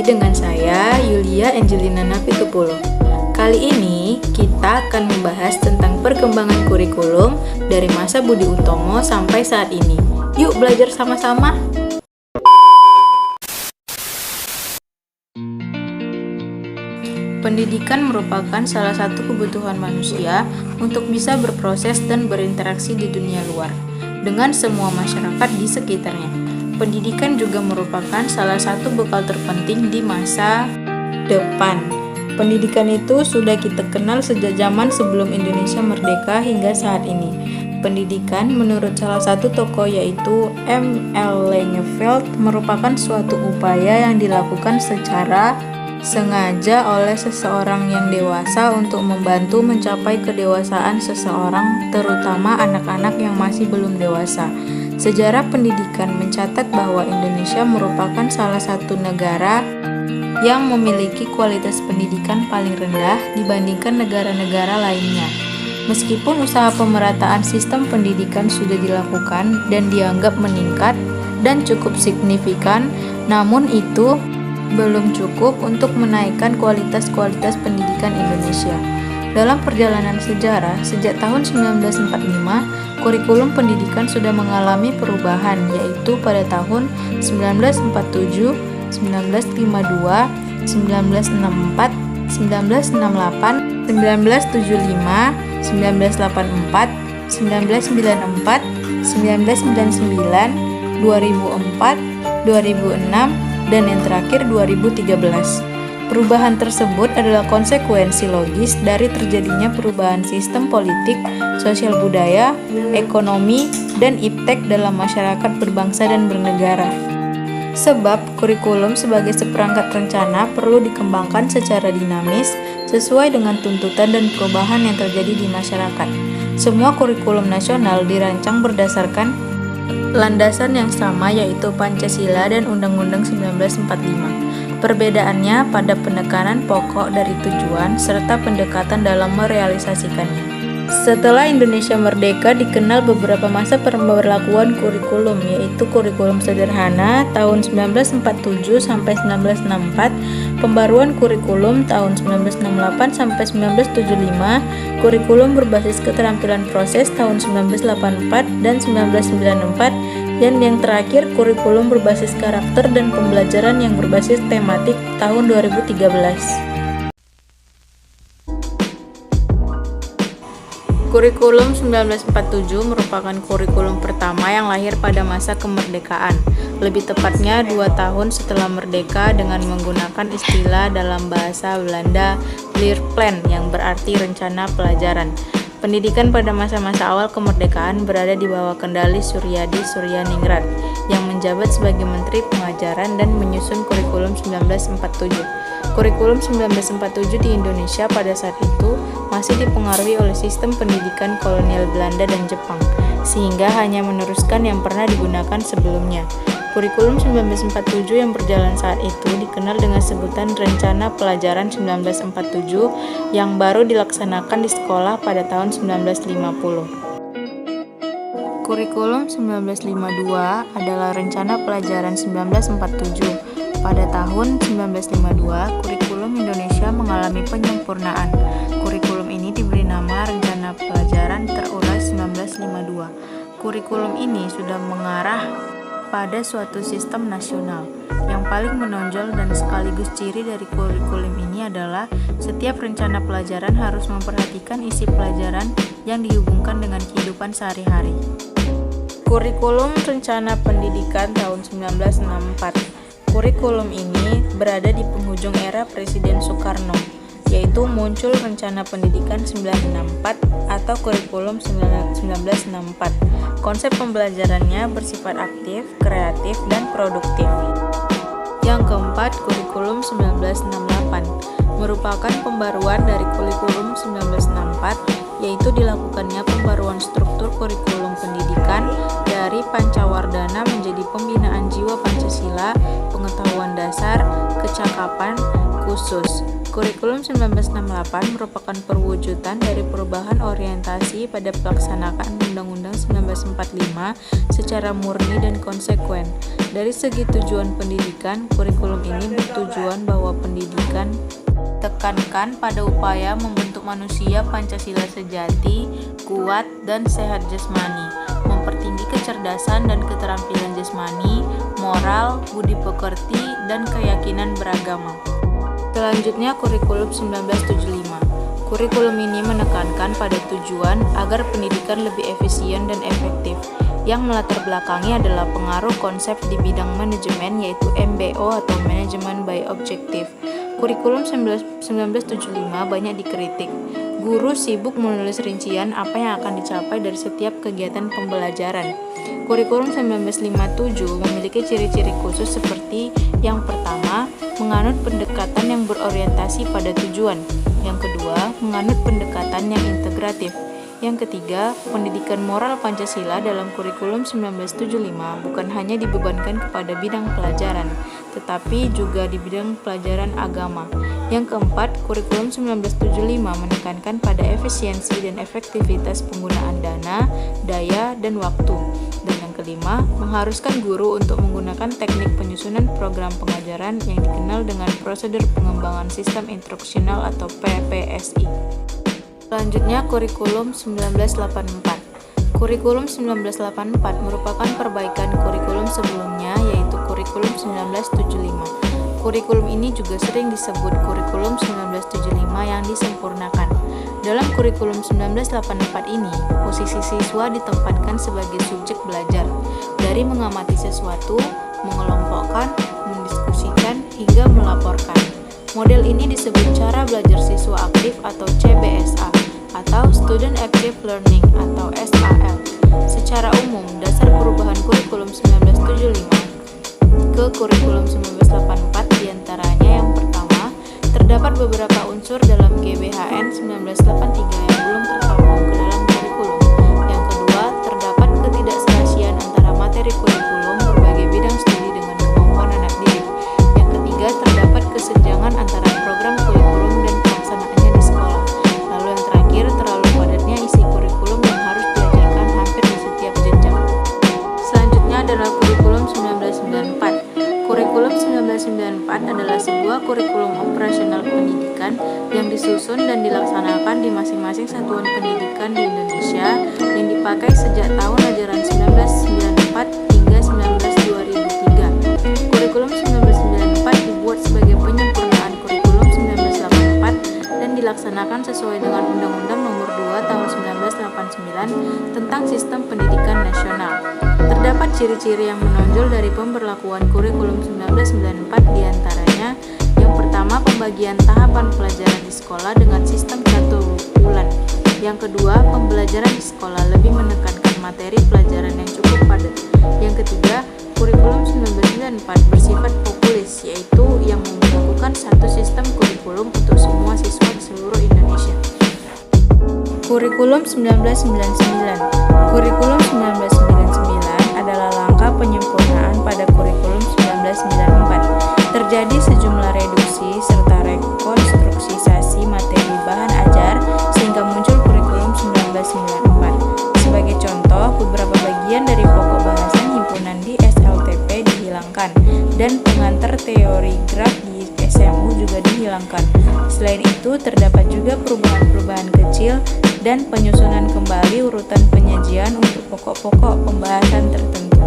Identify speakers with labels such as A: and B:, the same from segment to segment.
A: lagi dengan saya, Yulia Angelina Napitupulo. Kali ini kita akan membahas tentang perkembangan kurikulum dari masa Budi Utomo sampai saat ini. Yuk belajar sama-sama! Pendidikan merupakan salah satu kebutuhan manusia untuk bisa berproses dan berinteraksi di dunia luar dengan semua masyarakat di sekitarnya. Pendidikan juga merupakan salah satu bekal terpenting di masa depan. Pendidikan itu sudah kita kenal sejak zaman sebelum Indonesia merdeka hingga saat ini. Pendidikan menurut salah satu tokoh yaitu M.L. Langeveld merupakan suatu upaya yang dilakukan secara sengaja oleh seseorang yang dewasa untuk membantu mencapai kedewasaan seseorang, terutama anak-anak yang masih belum dewasa. Sejarah pendidikan mencatat bahwa Indonesia merupakan salah satu negara yang memiliki kualitas pendidikan paling rendah dibandingkan negara-negara lainnya. Meskipun usaha pemerataan sistem pendidikan sudah dilakukan dan dianggap meningkat dan cukup signifikan, namun itu belum cukup untuk menaikkan kualitas pendidikan Indonesia. Dalam perjalanan sejarah, sejak tahun 1945, kurikulum pendidikan sudah mengalami perubahan, yaitu pada tahun 1947, 1952, 1964, 1968, 1975, 1984, 1994, 1999, 2004, 2006, dan yang terakhir 2013. Perubahan tersebut adalah konsekuensi logis dari terjadinya perubahan sistem politik, sosial budaya, ekonomi, dan iptek dalam masyarakat berbangsa dan bernegara. Sebab kurikulum sebagai seperangkat rencana perlu dikembangkan secara dinamis sesuai dengan tuntutan dan perubahan yang terjadi di masyarakat. Semua kurikulum nasional dirancang berdasarkan landasan yang sama, yaitu Pancasila dan Undang-Undang 1945. Perbedaannya pada penekanan pokok dari tujuan serta pendekatan dalam merealisasikannya. Setelah Indonesia merdeka, dikenal beberapa masa pemberlakuan kurikulum, yaitu kurikulum sederhana tahun 1947 sampai 1964, pembaruan kurikulum tahun 1968 sampai 1975, kurikulum berbasis keterampilan proses tahun 1984 dan 1994, dan yang terakhir kurikulum berbasis karakter dan pembelajaran yang berbasis tematik tahun 2013. Kurikulum 1947 merupakan kurikulum pertama yang lahir pada masa kemerdekaan, lebih tepatnya 2 tahun setelah merdeka, dengan menggunakan istilah dalam bahasa Belanda Leerplan yang berarti rencana pelajaran. Pendidikan pada masa-masa awal kemerdekaan berada di bawah kendali Suryadi Suryaningrat yang menjabat sebagai Menteri Pengajaran dan menyusun kurikulum 1947. Kurikulum 1947 di Indonesia pada saat itu masih dipengaruhi oleh sistem pendidikan kolonial Belanda dan Jepang, sehingga hanya meneruskan yang pernah digunakan sebelumnya. Kurikulum 1947 yang berjalan saat itu dikenal dengan sebutan Rencana Pelajaran 1947 yang baru dilaksanakan di sekolah pada tahun 1950. Kurikulum 1952 adalah Rencana Pelajaran 1947. Pada tahun 1952, kurikulum Indonesia mengalami penyempurnaan. Kurikulum ini diberi nama Rencana Pelajaran Terurai 1952. Kurikulum ini sudah mengarah pada suatu sistem nasional. Yang paling menonjol dan sekaligus ciri dari kurikulum ini adalah setiap rencana pelajaran harus memperhatikan isi pelajaran yang dihubungkan dengan kehidupan sehari-hari. Kurikulum Rencana Pendidikan tahun 1964. Kurikulum ini berada di penghujung era Presiden Soekarno, yaitu muncul Rencana Pendidikan 1964 atau Kurikulum 1964. Konsep pembelajarannya bersifat aktif, kreatif, dan produktif. Yang keempat, Kurikulum 1968 merupakan pembaruan dari Kurikulum 1964, yaitu dilakukannya pembaruan struktur kurikulum pendidikan dari Pancawardhana menjadi pembinaan jiwa Pancasila, pengetahuan dasar, kecakapan khusus. Kurikulum 1968 merupakan perwujudan dari perubahan orientasi pada pelaksanaan Undang-Undang 1945 secara murni dan konsekuen. Dari segi tujuan pendidikan, kurikulum ini bertujuan bahwa pendidikan tekankan pada upaya membentuk manusia Pancasila sejati, kuat, dan sehat jasmani, mempertinggi kecerdasan dan keterampilan jasmani, moral, budi pekerti, dan keyakinan beragama. Selanjutnya, kurikulum 1975. Kurikulum ini menekankan pada tujuan agar pendidikan lebih efisien dan efektif. Yang melatar belakangi adalah pengaruh konsep di bidang manajemen, yaitu MBO atau Management by Objective. Kurikulum 1975 banyak dikritik. Guru sibuk menulis rincian apa yang akan dicapai dari setiap kegiatan pembelajaran. Kurikulum 1957 memiliki ciri-ciri khusus seperti yang pertama, menganut pendekatan yang berorientasi pada tujuan. Yang kedua, menganut pendekatan yang integratif. Yang ketiga, pendidikan moral Pancasila dalam kurikulum 1975 bukan hanya dibebankan kepada bidang pelajaran, tetapi juga di bidang pelajaran agama. Yang keempat, kurikulum 1975 menekankan pada efisiensi dan efektivitas penggunaan dana, daya, dan waktu. Dan yang kelima, mengharuskan guru untuk menggunakan teknik penyusunan program pengajaran yang dikenal dengan prosedur pengembangan sistem instruksional atau PPSI. Selanjutnya, kurikulum 1984. Kurikulum 1984 merupakan perbaikan kurikulum sebelumnya, yaitu kurikulum 1975. Kurikulum ini juga sering disebut kurikulum 1975 yang disempurnakan. Dalam kurikulum 1984 ini, posisi siswa ditempatkan sebagai subjek belajar, dari mengamati sesuatu, mengelompokkan, mendiskusikan, hingga melaporkan. Model ini disebut cara belajar siswa aktif atau CBSA, atau Student Active Learning atau SAL. Secara umum, dasar perubahan kurikulum 1975 ke kurikulum 1984 diantaranya yang pertama, terdapat beberapa unsur dalam GBHN 1983 yang belum terpampang ke dalam kurikulum. Yang kedua, terdapat ketidakserasian antara materi kurikulum berbagai bidang studi dengan kemampuan anak didik. Yang ketiga, terdapat kesenjangan antara program kurikulum dan pelaksanaannya di sekolah. Lalu yang terakhir, terlalu padatnya isi kurikulum yang harus diajarkan hampir di setiap jenjang. Selanjutnya adalah kurikulum 1994. Kurikulum 1994 adalah sebuah kurikulum operasional pendidikan yang disusun dan dilaksanakan di masing-masing satuan pendidikan di Indonesia yang dipakai sejak tahun ajaran 1994 hingga 2003. Kurikulum 1994 dibuat sebagai penyempurnaan kurikulum 1984 dan dilaksanakan sesuai dengan Undang-Undang Nomor 2 Tahun 1989 tentang Sistem Pendidikan Nasional. Terdapat ciri-ciri yang menonjol dari pemberlakuan kurikulum 1994 diantaranya yang pertama, pembagian tahapan pelajaran di sekolah dengan sistem catur bulan. Yang kedua, pembelajaran di sekolah lebih menekankan materi pelajaran yang cukup padat. Yang ketiga, kurikulum 1994 bersifat populis, yaitu yang melakukan satu sistem kurikulum untuk semua siswa di seluruh Indonesia. Kurikulum 1999. Kurikulum 1999 adalah langkah penyempurnaan pada kurikulum 1994. Terjadi sejumlah reduksi serta rekonstruksisasi materi bahan ajar sehingga muncul kurikulum 1994. Sebagai contoh, beberapa bagian dari pokok bahasan himpunan di SLTP dihilangkan dan pengantar teori graf di SMU juga dihilangkan. Selain itu, terdapat juga perubahan-perubahan kecil dan penyusunan kembali urutan penyajian untuk pokok-pokok pembahasan tertentu.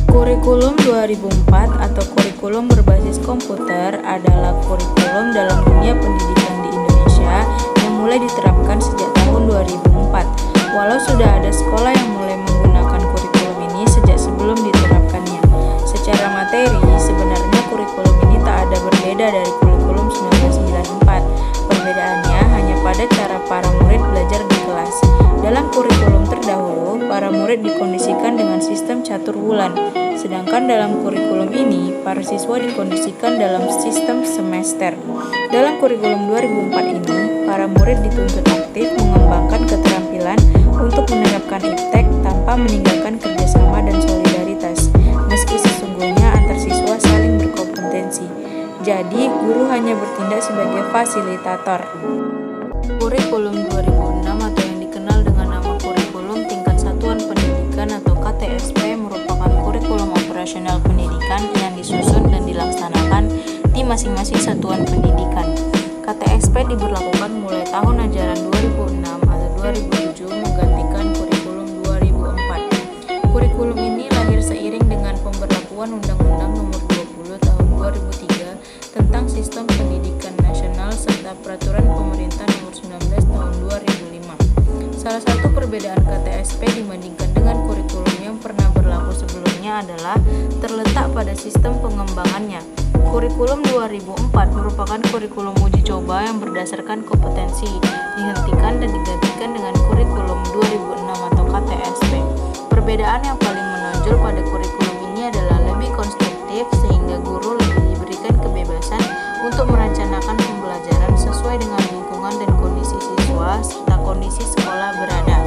A: Kurikulum 2004 atau kurikulum berbasis komputer adalah kurikulum dalam dunia pendidikan di Indonesia yang mulai diterapkan sejak tahun 2004. Walau sudah ada sekolah yang mulai menggunakan kurikulum ini sejak sebelum diterapkannya. Secara materi, sebenarnya kurikulum ini tak ada berbeda dari kurikulum 1994. Perbedaannya hanya pada cara para murid belajar di kelas. Dalam kurikulum terdahulu, para murid dikondisikan dengan sistem catur bulan. Sedangkan dalam kurikulum ini, para siswa dikondisikan dalam sistem semester. Dalam kurikulum 2004 ini, para murid dituntut aktif mengembangkan keterampilan untuk menerapkan iptek tanpa meninggalkan kerjasama dan solidaritas, meski sesungguhnya antar siswa saling berkompetensi. Jadi, guru hanya bertindak sebagai fasilitator. Kurikulum 2006 atau yang dikenal dengan nama kurikulum tingkat satuan pendidikan atau KTSP merupakan kurikulum operasional nasional pendidikan yang disusun dan dilaksanakan di masing-masing satuan pendidikan. KTSP diberlakukan mulai tahun ajaran 2006 atau 2007 menggantikan kurikulum 2004. Kurikulum ini lahir seiring dengan pemberlakuan Undang-Undang Nomor 20 Tahun 2003 tentang Sistem Pendidikan Nasional serta Peraturan Pemerintah Nomor 19 Tahun 2005. Salah satu perbedaan KTSP dibandingkan dengan kurikulum yang pernah berlaku sebelumnya adalah terletak pada sistem pengembangannya. Kurikulum 2004 merupakan kurikulum uji coba yang berdasarkan kompetensi, dihentikan dan digantikan dengan kurikulum 2006 atau KTSP. Perbedaan yang paling menonjol pada kurikulum ini adalah lebih konstruktif sehingga guru lebih diberikan kebebasan untuk merencanakan pembelajaran sesuai dengan lingkungan dan kondisi siswa serta kondisi sekolah berada.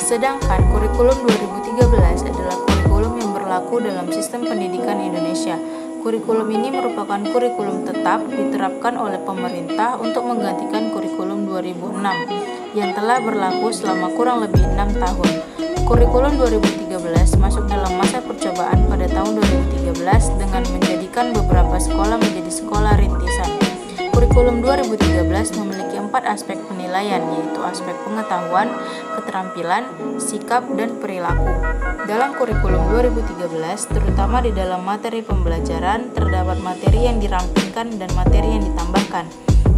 A: Sedangkan kurikulum 2013 adalah kurikulum yang berlaku dalam sistem pendidikan Indonesia. Kurikulum ini merupakan kurikulum tetap diterapkan oleh pemerintah untuk menggantikan kurikulum 2006 yang telah berlaku selama kurang lebih 6 tahun. Kurikulum 2013 masuk dalam masa percobaan pada tahun 2013 dengan menjadikan beberapa sekolah menjadi sekolah rintisan. Kurikulum 2013 memiliki 4 aspek penilaian, yaitu aspek pengetahuan, keterampilan, sikap, dan perilaku. Dalam kurikulum 2013, terutama di dalam materi pembelajaran, terdapat materi yang dirampingkan dan materi yang ditambahkan.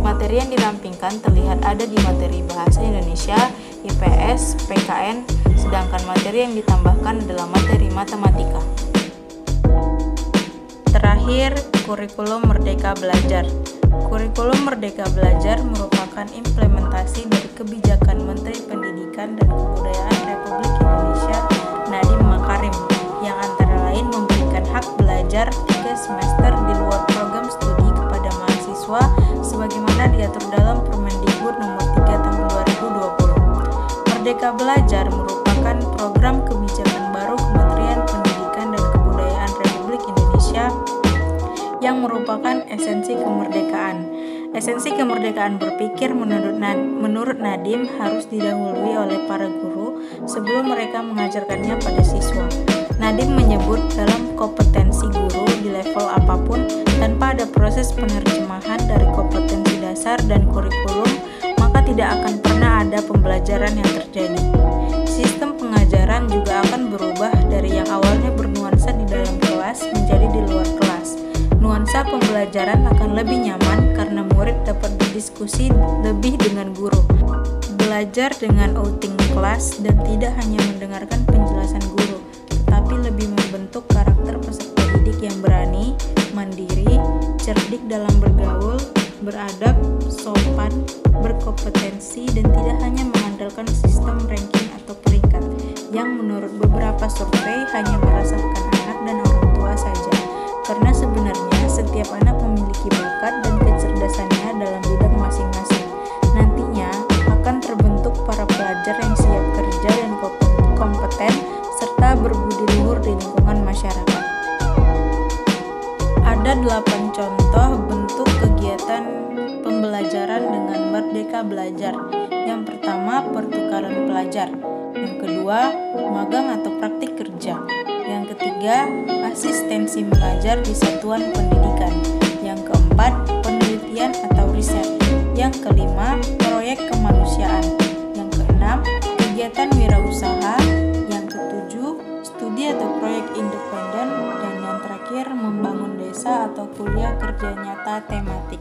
A: Materi yang dirampingkan terlihat ada di materi Bahasa Indonesia, IPS, PKN, sedangkan materi yang ditambahkan adalah materi matematika. Terakhir, kurikulum Merdeka Belajar. Kurikulum Merdeka Belajar merupakan implementasi dari kebijakan Menteri Pendidikan dan Kebudayaan Republik Indonesia Nadiem Makarim yang antara lain memberikan hak belajar 3 semester di luar program studi kepada mahasiswa sebagaimana diatur dalam Permendikbud Nomor 3 Tahun 2020. Merdeka Belajar merupakan program kebijakan baru Kementerian Pendidikan dan Kebudayaan Republik Indonesia yang merupakan esensi kemerdekaan. Esensi kemerdekaan berpikir menurut Nadiem harus didahului oleh para guru sebelum mereka mengajarkannya pada siswa. Nadiem menyebut dalam kompetensi guru di level apapun tanpa ada proses penerjemahan dari kompetensi dasar dan kurikulum, maka tidak akan pernah ada pembelajaran yang terjadi. Sistem pengajaran juga akan berubah dari yang awalnya bernuansa di dalam kelas menjadi di luar kelas. Nuansa pembelajaran akan lebih nyaman karena murid dapat berdiskusi lebih dengan guru, belajar dengan outing kelas dan tidak hanya mendengarkan penjelasan guru, tetapi lebih membentuk karakter peserta didik yang berani, mandiri, cerdik dalam bergaul, beradab, sopan, berkompetensi, dan tidak hanya mengandalkan sistem ranking atau peringkat yang menurut beberapa survei hanya merasakan anak dan orang tua saja. Karena sebenarnya setiap anak memiliki bakat dan kecerdasannya dalam bidang masing-masing. Nantinya akan terbentuk para pelajar yang siap kerja dan kompeten serta berbudi luhur di lingkungan masyarakat. Ada 8 contoh bentuk kegiatan pembelajaran dengan Merdeka Belajar. Yang pertama, pertukaran pelajar. Yang kedua, magang atau praktik kerja. Yang ketiga, asistensi mengajar di satuan pendidikan. Yang keempat, penelitian atau riset. Yang kelima, proyek kemanusiaan. Yang keenam, kegiatan wirausaha. Yang ketujuh, studi atau proyek independen. Dan yang terakhir, membangun desa atau kuliah kerja nyata tematik.